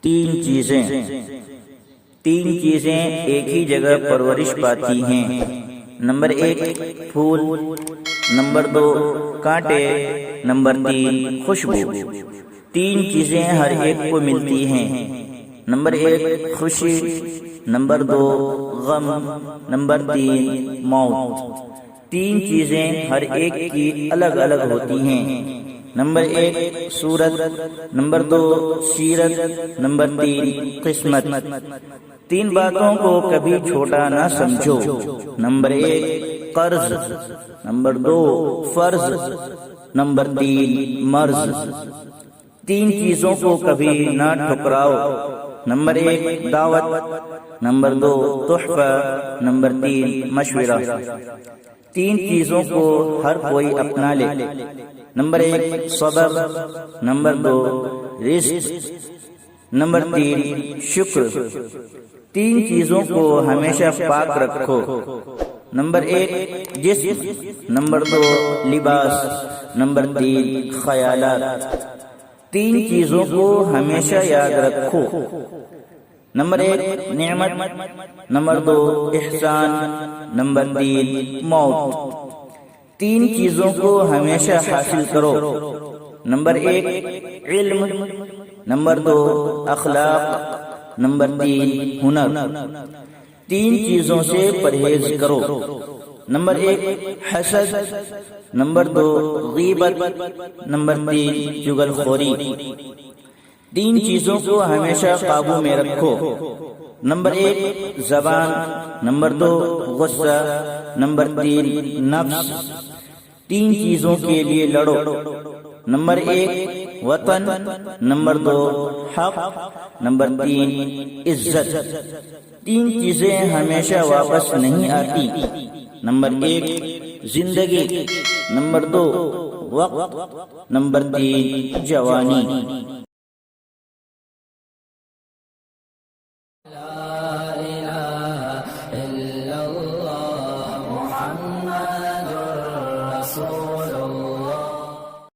تین چیزیں ایک ہی جگہ پرورش پاتی ہیں۔ نمبر 1 پھول، نمبر 2 کانٹے، نمبر 3 خوشبو۔ تین چیزیں ہر ایک کو ملتی ہیں۔ نمبر 1 خوشی، نمبر 2 غم، نمبر 3 موت۔ تین چیزیں ہر ایک کی الگ الگ ہوتی ہیں۔ نمبر 1 صورت، نمبر 2 سیرت، نمبر 3 قسمت۔ تین باتوں کو کبھی چھوٹا نہ سمجھو۔ نمبر 1 قرض، نمبر 2 فرض، نمبر 3 مرض۔ تین چیزوں کو کبھی نہ ٹھکراؤ۔ نمبر 1 دعوت، نمبر 2 تحفہ، نمبر 3 مشورہ۔ تین چیزوں کو ہر کوئی اپنا لے۔ نمبر 1 صبر، نمبر 2 رزق، نمبر 3 شکر۔ تین چیزوں کو ہمیشہ پاک رکھو۔ نمبر 1 جسم، نمبر 2 لباس، نمبر 3 خیالات۔ تین چیزوں کو ہمیشہ یاد رکھو۔ نمبر 1 نعمت، نمبر 2 احسان، نمبر 3 موت۔ تین چیزوں کو ہمیشہ حاصل کرو۔ نمبر 1 علم، نمبر 2 اخلاق، نمبر 3 ہنر۔ تین چیزوں سے پرہیز کرو۔ نمبر 1 حسد، نمبر 2 غیبت، نمبر 3 چغل خوری۔ تین چیزوں کو ہمیشہ قابو میں رکھو۔ نمبر 1 زبان، نمبر 2 غصہ، نمبر 3 نفس۔ تین چیزوں کے لیے لڑو۔ نمبر 1 وطن، نمبر 2 حق، نمبر 3 عزت۔ تین چیزیں ہمیشہ واپس نہیں آتی۔ نمبر 1 زندگی، نمبر 2 وقت، نمبر 3 جوانی۔